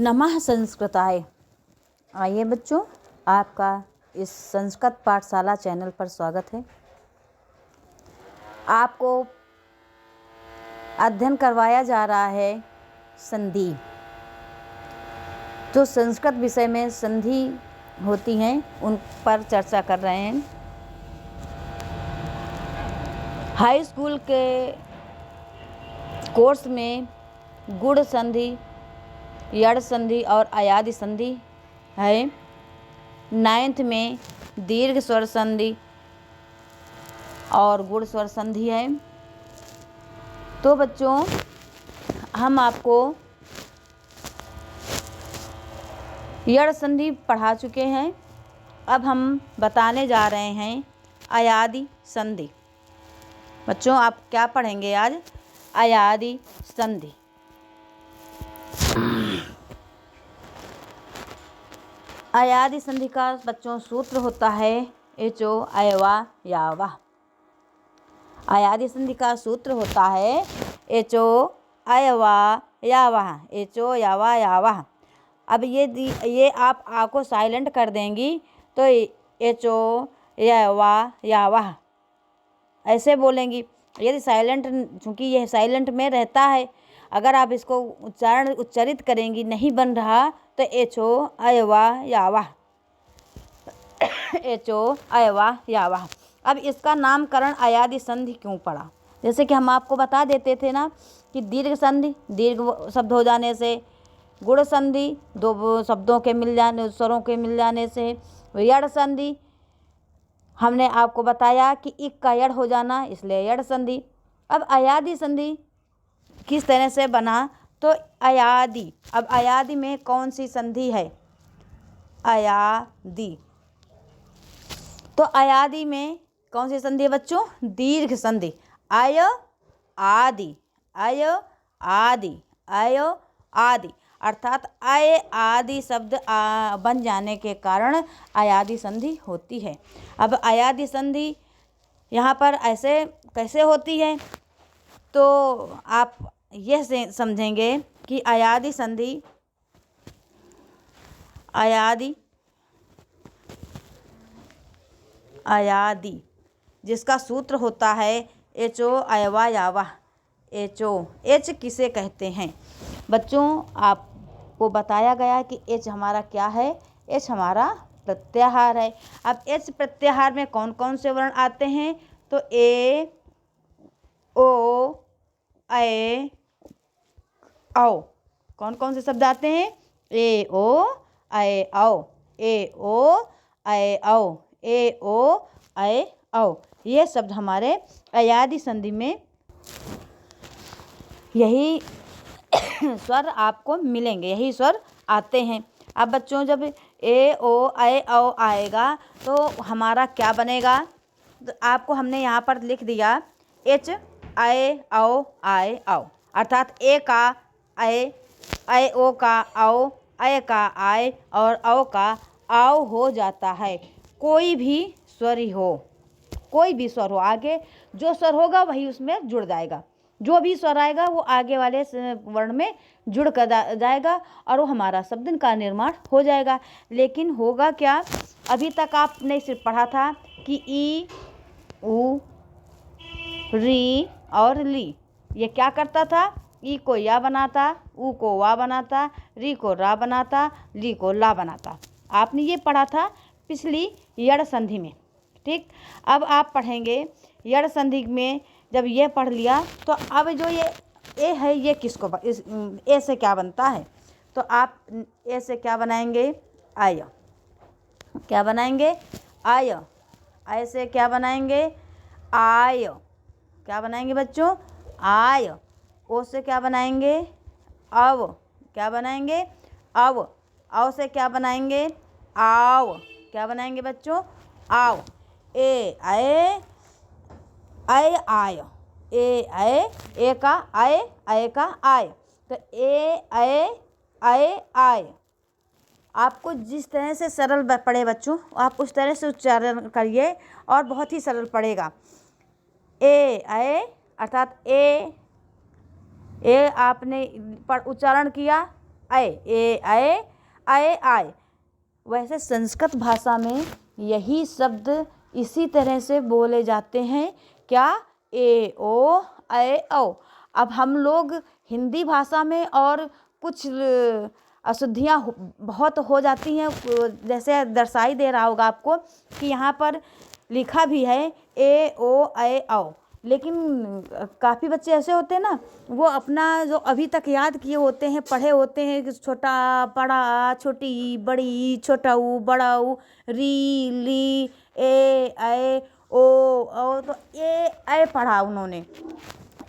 नमः संस्कृताय। आइए बच्चों, आपका इस संस्कृत पाठशाला चैनल पर स्वागत है। आपको अध्ययन करवाया जा रहा है संधि। जो संस्कृत विषय में संधि होती हैं उन पर चर्चा कर रहे हैं। हाई स्कूल के कोर्स में गुण संधि, यड़ संधि और अयादि संधि है। 9th में दीर्घ स्वर संधि और गुण स्वर संधि है। तो बच्चों, हम आपको यड़ संधि पढ़ा चुके हैं। अब हम बताने जा रहे हैं अयादि संधि। बच्चों, आप क्या पढ़ेंगे आज? अयादि संधि। अयादि संधि का बच्चों सूत्र होता है एचो अयवा यावा। अयादि संधि का सूत्र होता है एचो अयवा यावा, एचो यावा यावा। अब ये आप आ को साइलेंट कर देंगी तो एचो यवा यावा ऐसे बोलेंगी। यदि साइलेंट, चूँकि यह साइलेंट में रहता है, अगर आप इसको उच्चारित करेंगी, नहीं बन रहा, तो एचो अयवा यावा, एचो अयवा यावा। अब इसका नामकरण अयादि संधि क्यों पड़ा? जैसे कि हम आपको बता देते थे ना कि दीर्घ संधि, दीर्घ शब्द हो जाने से, गुण संधि दो शब्दों के मिल जाने, स्वरों के मिल जाने से, यड़ संधि हमने आपको बताया कि इक का यड़ हो जाना, इसलिए यड़ संधि। अब अयादि संधि किस तरह से बना? तो अयादि, अब अयादि में कौन सी संधि है? अयादि। तो अयादि में कौन सी संधि है बच्चों? दीर्घ संधि। अय आदि, अय आदि, अय आदि, अर्थात अय आदि शब्द बन जाने के कारण अयादि संधि होती है। अब अयादि संधि यहाँ पर ऐसे कैसे होती है? तो आप यह समझेंगे कि अयादि संधि, अयादि जिसका सूत्र होता है एचो अयवा यावा। एचो, एच किसे कहते हैं? बच्चों, आपको बताया गया कि एच हमारा क्या है? एच हमारा प्रत्याहार है। अब एच प्रत्याहार में कौन कौन से वर्ण आते हैं? तो ए, ओ, ए, औ। कौन कौन से शब्द आते हैं? ए, ओ, ए, औ, ए, ओ, ए, औ, ए, ओ, ए, औ। ये शब्द हमारे अयादि संधि में यही स्वर आपको मिलेंगे, यही स्वर आते हैं। अब बच्चों, जब ए, ओ, ए, औ आएगा तो हमारा क्या बनेगा? तो आपको हमने यहाँ पर लिख दिया एच, ए, औ, आए, औ, अर्थात ए का ए, ओ का औ, ए का आए और औ का आओ हो जाता है। कोई भी स्वर ही हो, कोई भी स्वर हो, आगे जो स्वर होगा वही उसमें जुड़ जाएगा। जो भी स्वर आएगा वो आगे वाले वर्ण में जुड़ कर जाएगा और वो हमारा शब्द का निर्माण हो जाएगा। लेकिन होगा क्या? अभी तक आपने सिर्फ पढ़ा था कि ई, उ, री और ली, ये क्या करता था? ई को या बनाता, उ को वा बनाता, री को रा बनाता, ली को ला बनाता। आपने ये पढ़ा था पिछली यड़ संधि में। ठीक, अब आप पढ़ेंगे यड़ संधि में। जब ये पढ़ लिया तो अब जो ये ए है, ये किसको इस ए से क्या बनता है? तो आप ए से क्या बनाएंगे? आय। क्या बनाएंगे? आय। आय से क्या बनाएंगे? आय। क्या बनाएंगे बच्चों? आय। ओ से क्या बनाएंगे? अव। क्या बनाएंगे? अव। औ से क्या बनाएंगे? आव। क्या बनाएंगे बच्चों? आव। ए आए, आय आय, ए आए, ए का आए, आय का आय, तो ए आए, आए आय। आपको जिस तरह से सरल पड़े बच्चों, आप उस तरह से उच्चारण करिए और बहुत ही सरल पड़ेगा। ए आए अर्थात ए आपने उच्चारण किया, ऐ, ए ऐ आए आए। वैसे संस्कृत भाषा में यही शब्द इसी तरह से बोले जाते हैं। क्या? ए ओ ऐ औ। अब हम लोग हिंदी भाषा में और कुछ अशुद्धियाँ बहुत हो जाती हैं, जैसे दर्शाई दे रहा होगा आपको कि यहाँ पर लिखा भी है ए ओ ऐ औ, लेकिन काफ़ी बच्चे ऐसे होते हैं ना, वो अपना जो अभी तक याद किए होते हैं, पढ़े होते हैं कि छोटा बड़ा, छोटी बड़ी, छोटा ऊ बड़ा ऊ, री ली, ए ऐ ओ, तो ए ऐ पढ़ा उन्होंने।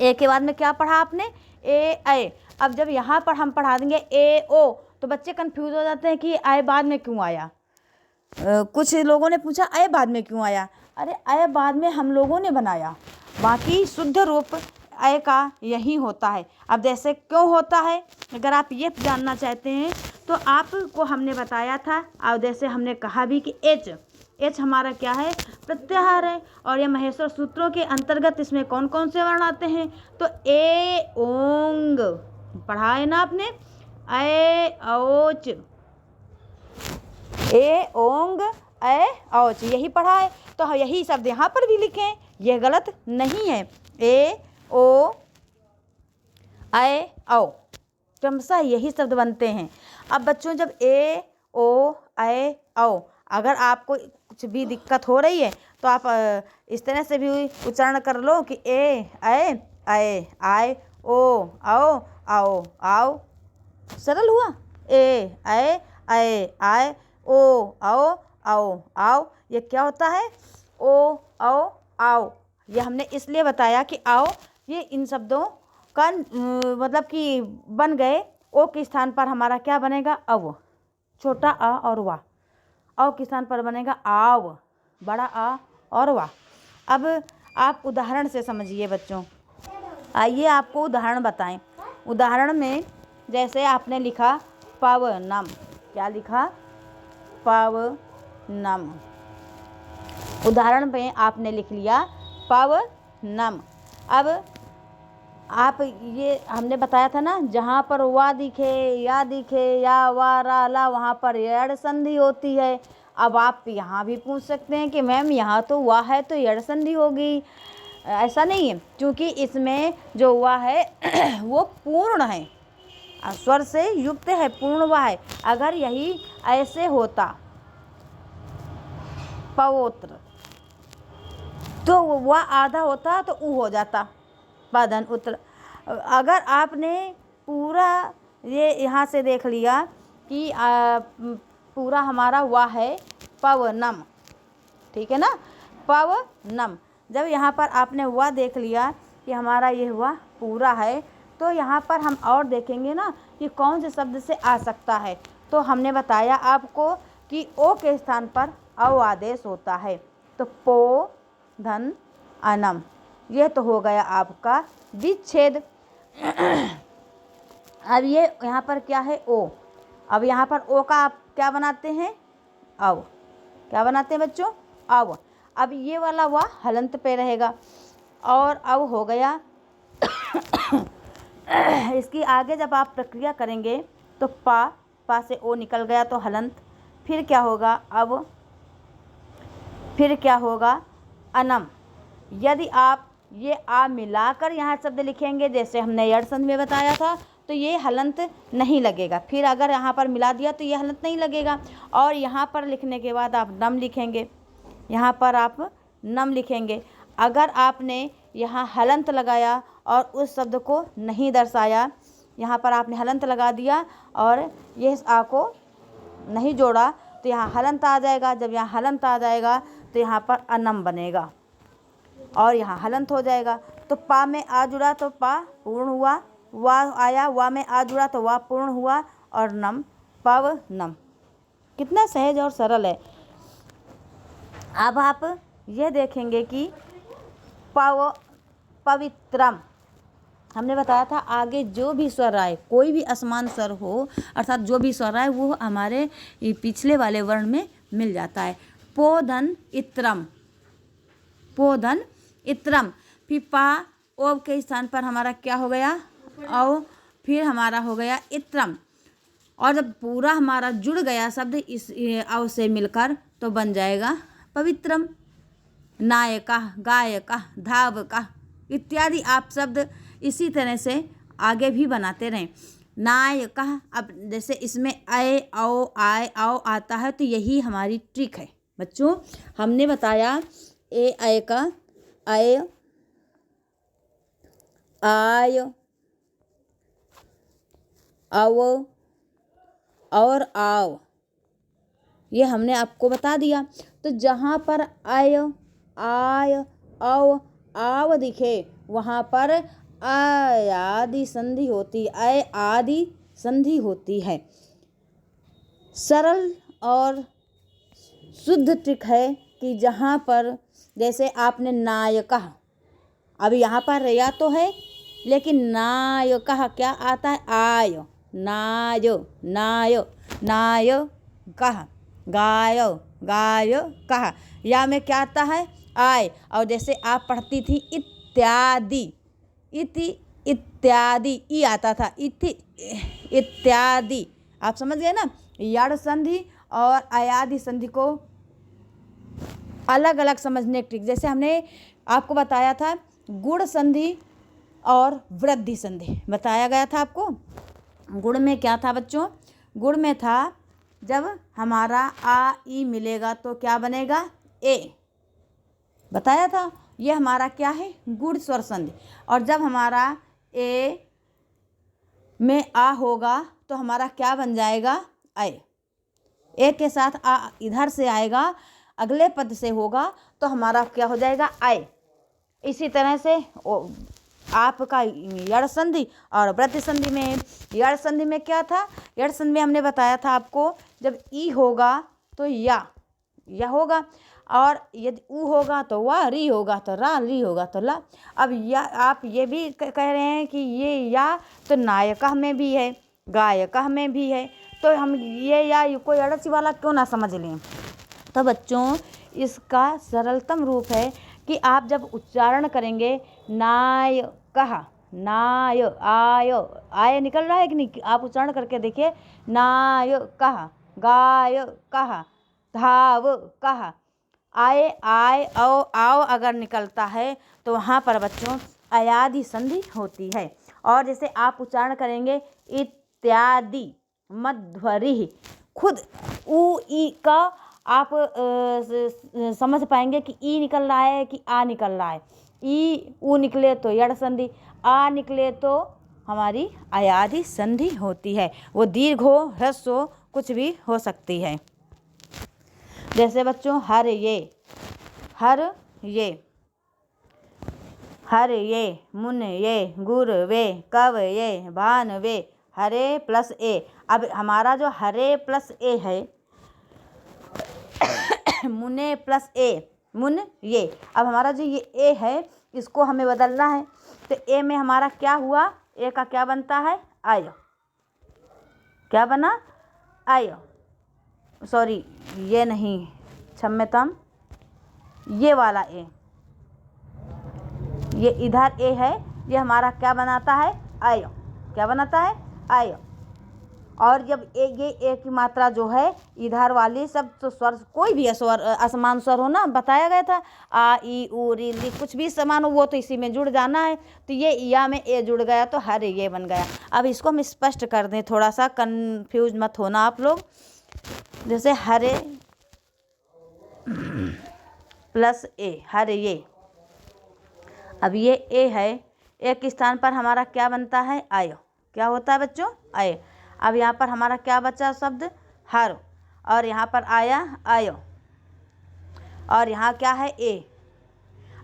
ए के बाद में क्या पढ़ा आपने? ए ऐ। अब जब यहाँ पर हम पढ़ा देंगे ए ओ, तो बच्चे कंफ्यूज हो जाते हैं कि ऐ बाद में क्यों आया। कुछ लोगों ने पूछा ऐ बाद में क्यों आया? अरे ऐ बाद में हम लोगों ने बनाया, बाकी शुद्ध रूप ऐ का यही होता है। अब जैसे क्यों होता है, अगर आप ये जानना चाहते हैं तो आपको हमने बताया था, और जैसे हमने कहा भी कि एच हमारा क्या है? प्रत्याहार है। और ये महेश्वर सूत्रों के अंतर्गत इसमें कौन कौन से वर्ण आते हैं? तो ए ओंग पढ़ा है ना आपने, ऐ औच, ए ओंग ऐ औच, यही पढ़ा है। तो यही शब्द यहाँ पर भी लिखे हैं, यह गलत नहीं है। ए ओ ऐ औ, क्रमशः यही शब्द बनते हैं। अब बच्चों जब ए ओ ऐ औ, अगर आपको कुछ भी दिक्कत हो रही है तो आप इस तरह से भी उच्चारण कर लो कि ए ऐ ऐ आए ओ आओ आओ आओ। सरल हुआ। ए ऐ ऐ आए ओ आओ आओ आओ। ये क्या होता है? ओ आओ आओ। ये हमने इसलिए बताया कि आओ ये इन शब्दों का मतलब कि बन गए। ओ के स्थान पर हमारा क्या बनेगा? अव, छोटा आ और वाह। औ के स्थान पर बनेगा आव, बड़ा आ और वाह। अब आप उदाहरण से समझिए बच्चों। आइए आपको उदाहरण बताएं। उदाहरण में जैसे आपने लिखा पवनम, क्या लिखा? पवनम। उदाहरण में आपने लिख लिया पवनम। अब आप ये हमने बताया था ना, जहाँ पर वा दिखे या वा रा ला, वहाँ पर यड़ संधि होती है। अब आप यहाँ भी पूछ सकते हैं कि मैम यहाँ तो वा है तो यड़ संधि होगी। ऐसा नहीं है, क्योंकि इसमें जो वा है वो पूर्ण है, स्वर से युक्त है, पूर्ण वा है। अगर यही ऐसे होता पवोत्र, तो वह आधा होता तो ऊ हो जाता पदन उत्तर। अगर आपने पूरा ये यहाँ से देख लिया कि पूरा हमारा वाह है पवनम, ठीक है ना, पवनम। जब यहाँ पर आपने वाह देख लिया कि हमारा ये हुआ पूरा है, तो यहाँ पर हम और देखेंगे ना कि कौन से शब्द से आ सकता है। तो हमने बताया आपको कि ओ के स्थान पर अव आदेश होता है, तो पो धन अनम, यह तो हो गया आपका विच्छेद। अब ये यहाँ पर क्या है? ओ। अब यहाँ पर ओ का आप क्या बनाते हैं? अव। क्या बनाते हैं बच्चों? अव। अब ये वाला वाह हलंत पे रहेगा और अव हो गया। इसकी आगे जब आप प्रक्रिया करेंगे तो पा से ओ निकल गया तो हलंत, फिर क्या होगा? अव, फिर क्या होगा? अनम। यदि आप ये आ मिलाकर यहाँ शब्द लिखेंगे, जैसे हमने यड़ संधि में बताया था, तो ये हलंत नहीं लगेगा। फिर अगर यहाँ पर मिला दिया तो ये हलंत नहीं लगेगा। और यहाँ पर लिखने के बाद आप नम लिखेंगे, यहाँ पर आप नम लिखेंगे। अगर आपने यहाँ हलंत लगाया और उस शब्द को नहीं दर्शाया, यहाँ पर आपने हलंत लगा दिया और ये आ को नहीं जोड़ा, तो यहाँ हलंत आ जाएगा। जब यहाँ हलंत आ जाएगा तो यहाँ पर अनम बनेगा और यहाँ हलंत हो जाएगा। तो पा में आ जुड़ा तो पा पूर्ण हुआ, वा आया, वा में आ जुड़ा तो वा पूर्ण हुआ, और नम पव नम। कितना सहज और सरल है। अब आप यह देखेंगे कि पवित्रम, हमने बताया था आगे जो भी स्वर आए, कोई भी असमान स्वर हो, अर्थात जो भी स्वर आए वो हमारे पिछले वाले वर्ण में मिल जाता है। पोधन इत्रम, पोधन इत्रम। फिर पा ओ के स्थान पर हमारा क्या हो गया? औ, फिर हमारा हो गया इत्रम। और जब पूरा हमारा जुड़ गया शब्द इस अव से मिलकर तो बन जाएगा पवित्रम। नायकः, गायकः, धावकः इत्यादि आप शब्द इसी तरह से आगे भी बनाते रहें। नायकः, अब जैसे इसमें अय औ आय औ आता है तो यही हमारी ट्रिक है बच्चों। हमने बताया ए अय का अय, आय, अव और आव, ये हमने आपको बता दिया। तो जहाँ पर अय, आय, अव, आव दिखे वहाँ पर आदि संधि होती, अय आदि संधि होती है। सरल और शुद्ध ट्रिक है कि जहाँ पर जैसे आपने नायकः, अब यहाँ पर या तो है लेकिन नायकः क्या आता है, आय, नाय, नाय, नाय कह, गाय, गाय कह, या में क्या आता है, आय। और जैसे आप पढ़ती थी इत्यादि, इति इत्यादि, ई आता था, इति इत्यादि, आप समझ गए ना। यड़ संधि और अयादि संधि को अलग अलग समझने की ट्रिक, जैसे हमने आपको बताया था गुण संधि और वृद्धि संधि बताया गया था आपको। गुण में क्या था बच्चों, गुण में था जब हमारा आ ई मिलेगा तो क्या बनेगा, ए, बताया था। ये हमारा क्या है, गुण स्वर संधि। और जब हमारा ए में आ होगा तो हमारा क्या बन जाएगा, अय। ए के साथ आ इधर से आएगा, अगले पद से होगा तो हमारा क्या हो जाएगा, अय। इसी तरह से आपका यड़ संधि और वृद्धि संधि में, यड़ संधि में क्या था, यड़ संधि में हमने बताया था आपको जब ई होगा तो या होगा, और यदि ऊ होगा तो वाह, री होगा तो रा, ली होगा तो ला। अब या आप ये भी कह रहे हैं कि ये या तो नायकः में भी है, गायकः में भी है, तो हम ये या कोई अड़ची वाला क्यों ना समझ लें। तो बच्चों इसका सरलतम रूप है कि आप जब उच्चारण करेंगे नायकः, नाय, आय, आय निकल रहा है कि नहीं, आप उच्चारण करके देखिए, नायकः, गायकः, धावकः, आय, आय, औ, आओ अगर निकलता है तो वहाँ पर बच्चों अयादि संधि होती है। और जैसे आप उच्चारण करेंगे इत्यादि, मध्वरिः, खुद ऊ ई का आप समझ पाएंगे कि ई निकल रहा है कि आ निकल रहा है। ई ऊ निकले तो यड़ संधि, आ निकले तो हमारी अयादि संधि होती है। वो दीर्घ हो, ह्रस्व हो, कुछ भी हो सकती है। जैसे बच्चों हर ये, हर ये, हर ये, मुन ये, गुर वे, कव ये, भान वे, हरे प्लस ए। अब हमारा जो हरे प्लस ए है, मुने प्लस ए, मुन ये, अब हमारा जो ये ए है इसको हमें बदलना है। तो ए में हमारा क्या हुआ, ए का क्या बनता है, आय, क्या बना, आय, सॉरी ये नहीं, क्षम्यताम, ये वाला ए, ये इधर ए है, ये हमारा क्या बनाता है, आय, क्या बनाता है, आय। और जब ये ए की मात्रा जो है इधर वाली सब तो स्वर, कोई भी स्वर असमान स्वर हो ना, बताया गया था आ ई ऊ री ली, कुछ भी समान हो वो तो इसी में जुड़ जाना है। तो ये या में ए जुड़ गया तो हर ये बन गया। अब इसको हम स्पष्ट कर दें, थोड़ा सा कंफ्यूज मत होना आप लोग। जैसे हरे प्लस ए, हर ये, अब ये ए है, ए के स्थान पर हमारा क्या बनता है, आय, क्या होता है बच्चों, आय। अब यहाँ पर हमारा क्या बचा शब्द, हर, और यहाँ पर आया आय, और यहाँ क्या है ए।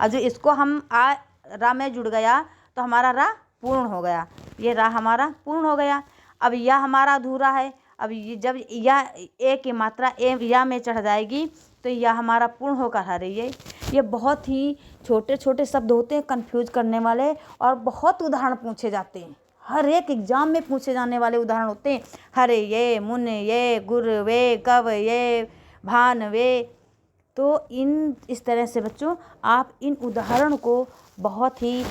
अब जो इसको हम आ रा में जुड़ गया तो हमारा रा पूर्ण हो गया, ये रा हमारा पूर्ण हो गया। अब यह हमारा अधूरा है, अब ये जब यह ए की मात्रा ए या में चढ़ जाएगी तो यह हमारा पूर्ण होकर हरे ये बहुत ही छोटे छोटे शब्द होते हैं कंफ्यूज करने वाले, और बहुत उदाहरण पूछे जाते हैं, हर एक एग्जाम में पूछे जाने वाले उदाहरण होते हैं। हरे ये, मुन ये, गुर वे, कव ये, भान वे। तो इस तरह से बच्चों आप इन उदाहरण को बहुत ही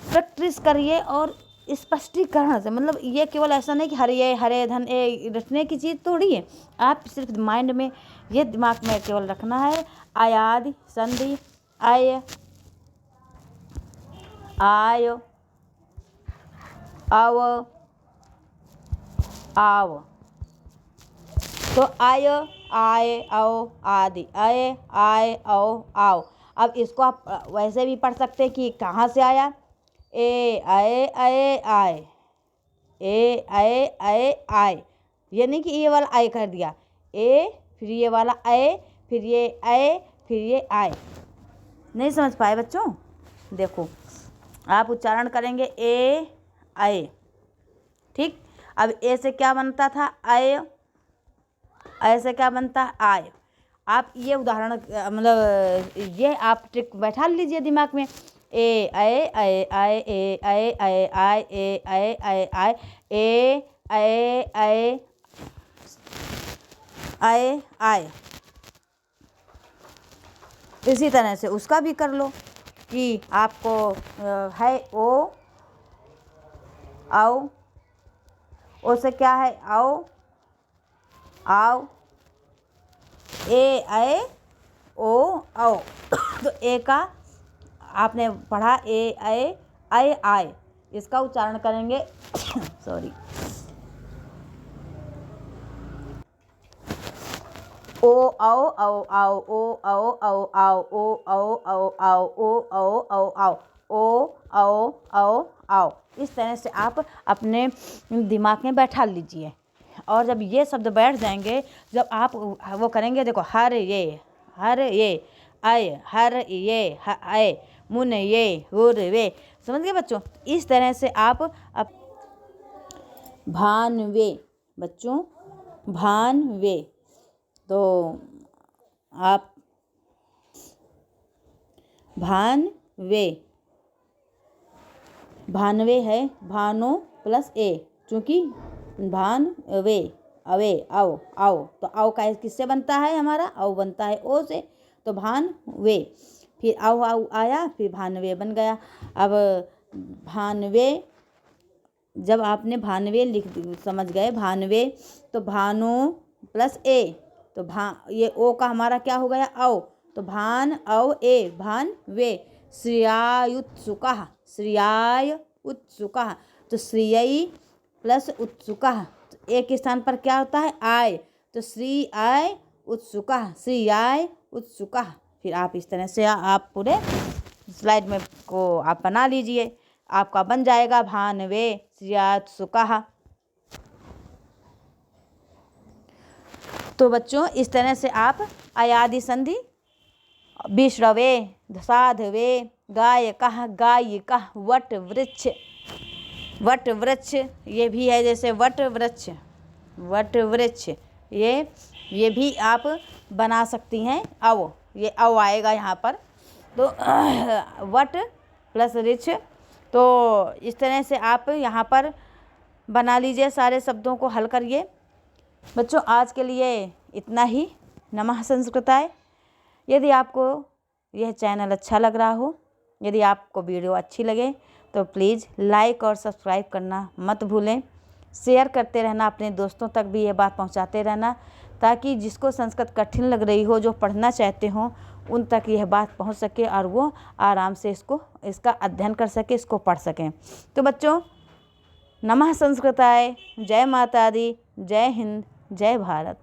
प्रैक्टिस करिए और स्पष्टीकरण से, मतलब ये केवल ऐसा नहीं कि हरे हरे धन ए रटने की चीज़ थोड़ी है। आप सिर्फ माइंड में ये दिमाग में केवल रखना है, अयादि संधि आय आय आव आव। तो आय आय आओ आदि, आय आय आओ आओ। अब इसको आप वैसे भी पढ़ सकते हैं कि कहाँ से आया, ए आए आए आए, ए आए आए आए। ये नहीं कि ये वाला आए कर दिया, ए फिर ये वाला आए फिर ये आए फिर ये आए। नहीं समझ पाए बच्चों? देखो आप उच्चारण करेंगे ए आए, ठीक। अब ए से क्या बनता था, आए, ऐसे क्या बनता है, आय। आप ये उदाहरण मतलब ये आप ट्रिक बैठा लीजिए दिमाग में, ए आए आए आए, ए आए आए आए, ए आए आए आए, ए आए आए आए आए। इसी तरह से उसका भी कर लो कि आपको है ओ आओ, ओ से क्या है, आओ आओ, ए आए ओ आओ। तो ए का आपने पढ़ा, ए आए आए आए, इसका उच्चारण करेंगे सॉरी, ओ आओ आओ आओ, ओ आओ आओ आओ, ओ आओ आओ आओ, ओ आओ आओ आओ, ओ आओ आओ आओ। इस तरह से आप अपने दिमाग में बैठा लीजिए। और जब ये शब्द बैठ जाएंगे, जब आप वो करेंगे, देखो हर ये आए, हर ये आए, मुन ये हुर वे। समझ गए बच्चों? इस तरह से आप भानवे, बच्चों भानवे। तो आप भानवे, भानवे है भानो प्लस ए, चूँकि भान वे अवे आओ आओ। तो आओ का किससे बनता है, हमारा आओ बनता है ओ से, तो भान वे, फिर आओ आओ आया, फिर भानवे बन गया। अब भानवे, जब आपने भानवे लिख समझ गए भानवे, तो भानो प्लस ए, तो ये ओ का हमारा क्या हो गया, आओ, तो भान औ ए भान वे। श्रियायुत्सुकः, श्रियाय उत्सुकः, तो श्रियई प्लस उत्सुकः, तो एक स्थान पर क्या होता है, आय, तो श्री आय उत्सुकः, श्री आय उत्सुकः। फिर आप इस तरह से आप पूरे स्लाइड में को आप बना लीजिए, आपका बन जाएगा भानवे श्रियात्सुकः। तो बच्चों इस तरह से आप अयादि संधि, विश्रवे साधवे गायकः गायिकः, वट वृक्ष, वट वृक्ष ये भी है, जैसे वट वृक्ष, वट वृक्ष, ये भी आप बना सकती हैं। अव, ये अव आएगा यहाँ पर, तो वट प्लस वृक्ष। तो इस तरह से आप यहाँ पर बना लीजिए, सारे शब्दों को हल करिए। बच्चों आज के लिए इतना ही। नमः संस्कृताय। यदि आपको यह चैनल अच्छा लग रहा हो, यदि आपको वीडियो अच्छी लगे, तो प्लीज़ लाइक और सब्सक्राइब करना मत भूलें। शेयर करते रहना, अपने दोस्तों तक भी ये बात पहुंचाते रहना, ताकि जिसको संस्कृत कठिन लग रही हो, जो पढ़ना चाहते हों, उन तक यह बात पहुंच सके और वो आराम से इसका अध्ययन कर सके, इसको पढ़ सकें। तो बच्चों नमः संस्कृताय, जय माता दी, जय हिंद, जय भारत।